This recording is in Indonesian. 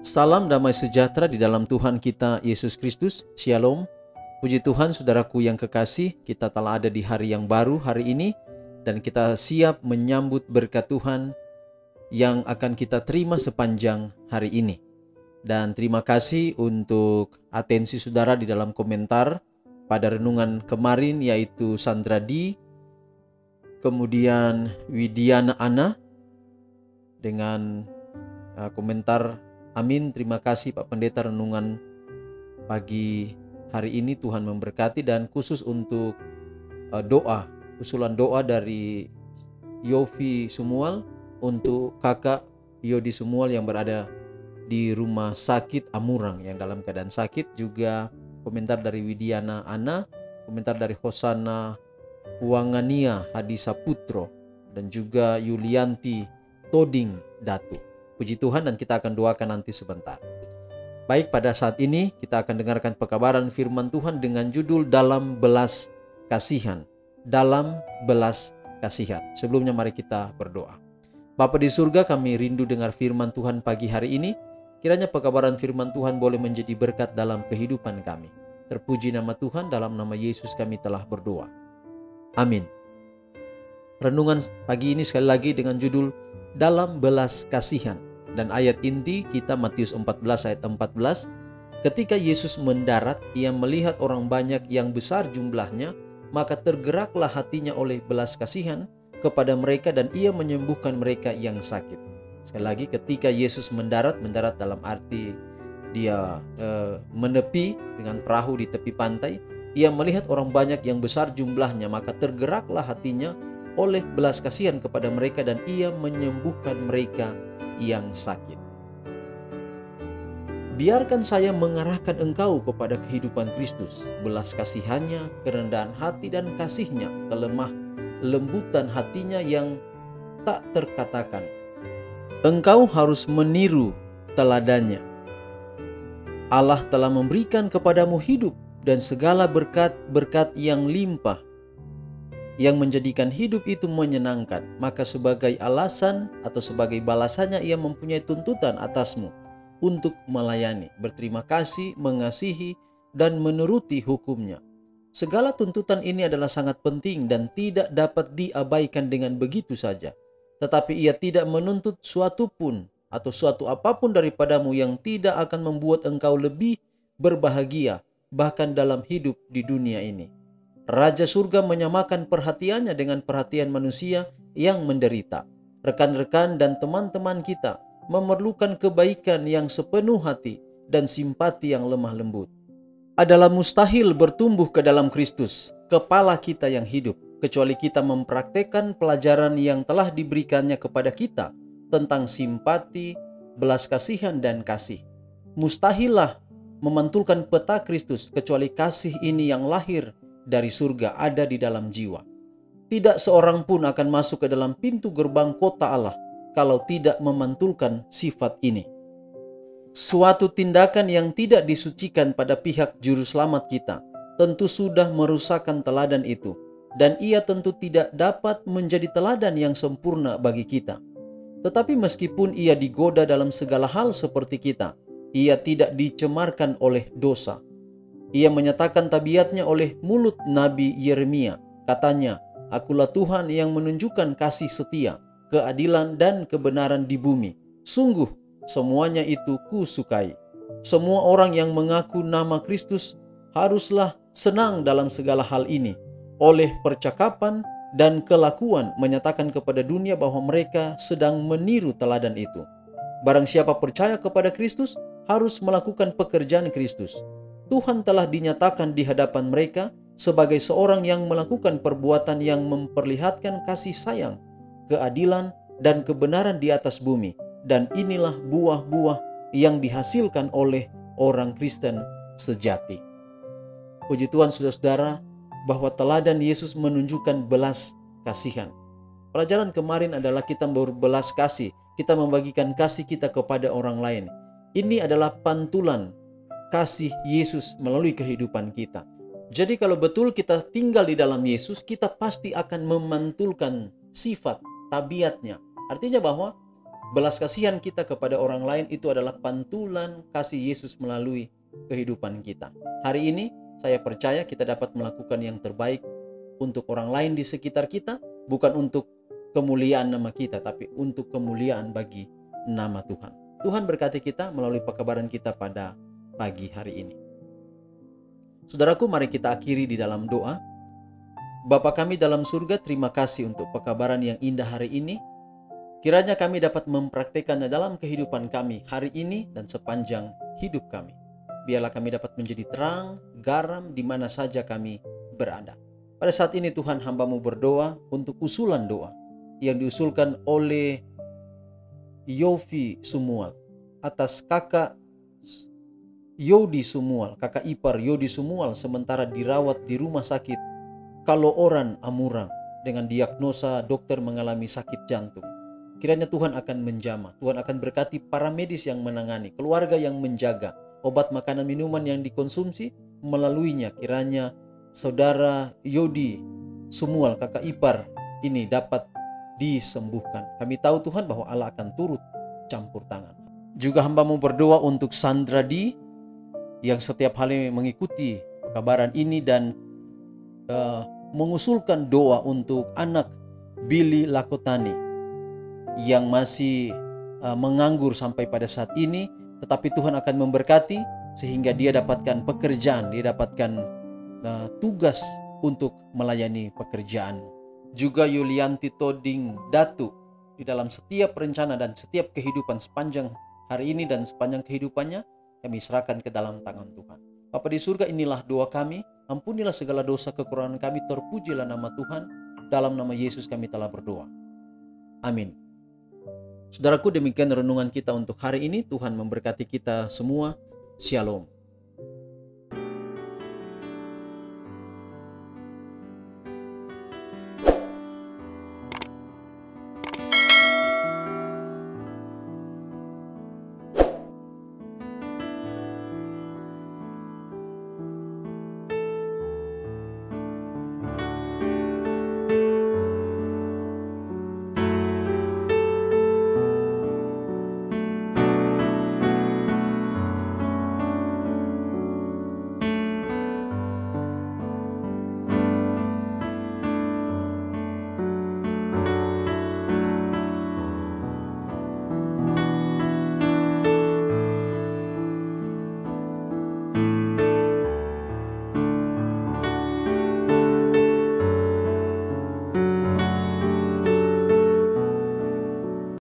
Salam damai sejahtera di dalam Tuhan kita Yesus Kristus. Shalom. Puji Tuhan, saudaraku yang kekasih, kita telah ada di hari yang baru hari ini dan kita siap menyambut berkat Tuhan yang akan kita terima sepanjang hari ini. Dan terima kasih untuk atensi saudara di dalam komentar pada renungan kemarin, yaitu Sandra D, kemudian Widiana Ana dengan komentar amin. Terima kasih Pak Pendeta, renungan pagi hari ini Tuhan memberkati. Dan khusus untuk usulan doa dari Yofi Sumual untuk kakak Yodi Sumual yang berada di rumah sakit Amurang yang dalam keadaan sakit. Juga komentar dari Widiana Ana, komentar dari Hosana Wangania Hadisa Putro, dan juga Yulianti Toding Datu. Puji Tuhan, dan kita akan doakan nanti sebentar. Baik, pada saat ini kita akan dengarkan pekabaran firman Tuhan dengan judul Dalam Belas Kasihan. Dalam Belas Kasihan. Sebelumnya mari kita berdoa. Bapa di surga, kami rindu dengar firman Tuhan pagi hari ini. Kiranya pekabaran firman Tuhan boleh menjadi berkat dalam kehidupan kami. Terpuji nama Tuhan, dalam nama Yesus kami telah berdoa. Amin. Renungan pagi ini sekali lagi dengan judul Dalam Belas Kasihan. Dan ayat inti kita Matius 14 ayat 14. Ketika Yesus mendarat, ia melihat orang banyak yang besar jumlahnya, maka tergeraklah hatinya oleh belas kasihan kepada mereka dan ia menyembuhkan mereka yang sakit. Sekali lagi, ketika Yesus mendarat dalam arti dia menepi dengan perahu di tepi pantai, ia melihat orang banyak yang besar jumlahnya, maka tergeraklah hatinya oleh belas kasihan kepada mereka dan ia menyembuhkan mereka yang sakit. Biarkan saya mengarahkan engkau kepada kehidupan Kristus, belas kasihannya, kerendahan hati dan kasihnya, kelemah lembutan hatinya yang tak terkatakan. Engkau harus meniru teladannya. Allah telah memberikan kepadamu hidup dan segala berkat-berkat yang limpah, yang menjadikan hidup itu menyenangkan. Maka sebagai alasan atau sebagai balasannya ia mempunyai tuntutan atasmu untuk melayani, berterima kasih, mengasihi, dan menuruti hukumnya. Segala tuntutan ini adalah sangat penting dan tidak dapat diabaikan dengan begitu saja. Tetapi ia tidak menuntut suatu pun atau suatu apapun daripadamu yang tidak akan membuat engkau lebih berbahagia bahkan dalam hidup di dunia ini. Raja surga menyamakan perhatiannya dengan perhatian manusia yang menderita. Rekan-rekan dan teman-teman kita memerlukan kebaikan yang sepenuh hati dan simpati yang lemah lembut. Adalah mustahil bertumbuh ke dalam Kristus, kepala kita yang hidup, kecuali kita mempraktekkan pelajaran yang telah diberikannya kepada kita tentang simpati, belas kasihan, dan kasih. Mustahillah memantulkan peta Kristus kecuali kasih ini yang lahir dari surga ada di dalam jiwa. Tidak seorang pun akan masuk ke dalam pintu gerbang kota Allah kalau tidak memantulkan sifat ini. Suatu tindakan yang tidak disucikan pada pihak juru selamat kita tentu sudah merusakkan teladan itu, dan ia tentu tidak dapat menjadi teladan yang sempurna bagi kita. Tetapi meskipun ia digoda dalam segala hal seperti kita, ia tidak dicemarkan oleh dosa. Ia menyatakan tabiatnya oleh mulut Nabi Yeremia. Katanya, akulah Tuhan yang menunjukkan kasih setia, keadilan dan kebenaran di bumi. Sungguh, semuanya itu kusukai. Semua orang yang mengaku nama Kristus haruslah senang dalam segala hal ini. Oleh percakapan dan kelakuan menyatakan kepada dunia bahwa mereka sedang meniru teladan itu. Barang siapa percaya kepada Kristus harus melakukan pekerjaan Kristus. Tuhan telah dinyatakan di hadapan mereka sebagai seorang yang melakukan perbuatan yang memperlihatkan kasih sayang, keadilan, dan kebenaran di atas bumi. Dan inilah buah-buah yang dihasilkan oleh orang Kristen sejati. Puji Tuhan, saudara-saudara, bahwa teladan Yesus menunjukkan belas kasihan. Pelajaran kemarin adalah kita berbelas kasih, kita membagikan kasih kita kepada orang lain. Ini adalah pantulan kasih Yesus melalui kehidupan kita. Jadi kalau betul kita tinggal di dalam Yesus, kita pasti akan memantulkan sifat, tabiatnya. Artinya bahwa Belas kasihan kita kepada orang lain itu adalah pantulan kasih Yesus melalui kehidupan kita. Hari ini saya percaya kita dapat melakukan yang terbaik untuk orang lain di sekitar kita, bukan untuk kemuliaan nama kita, tapi untuk kemuliaan bagi nama Tuhan. Tuhan berkati kita melalui pekabaran kita pada pagi hari ini. Saudaraku, mari kita akhiri di dalam doa. Bapa kami dalam surga, terima kasih untuk pekabaran yang indah hari ini. Kiranya kami dapat mempraktekannya dalam kehidupan kami hari ini dan sepanjang hidup kami. Biarlah kami dapat menjadi terang, garam di mana saja kami berada. Pada saat ini Tuhan, hamba-Mu berdoa untuk usulan doa yang diusulkan oleh Yofi Sumual atas kakak Yodi Sumual, kakak ipar Yodi Sumual, sementara dirawat di rumah sakit Kaloran Amurang dengan diagnosa dokter mengalami sakit jantung. Kiranya Tuhan akan menjamah, Tuhan akan berkati para medis yang menangani, keluarga yang menjaga, obat makanan minuman yang dikonsumsi melaluinya. Kiranya saudara Yodi Sumual, kakak ipar ini dapat disembuhkan. Kami tahu Tuhan bahwa Allah akan turut campur tangan. Juga hamba-Mu berdoa untuk Sandra Di yang setiap hari mengikuti kabaran ini dan mengusulkan doa untuk anak Billy Lakotani yang masih menganggur sampai pada saat ini, tetapi Tuhan akan memberkati sehingga dia dapatkan pekerjaan, dia dapatkan tugas untuk melayani pekerjaan. Juga Yulianti Toding Datu, di dalam setiap rencana dan setiap kehidupan sepanjang hari ini dan sepanjang kehidupannya, kami serahkan ke dalam tangan Tuhan. Bapa di surga, inilah doa kami, ampunilah segala dosa kekurangan kami, terpujilah nama Tuhan, dalam nama Yesus kami telah berdoa. Amin. Saudaraku, demikian renungan kita untuk hari ini. Tuhan memberkati kita semua. Shalom.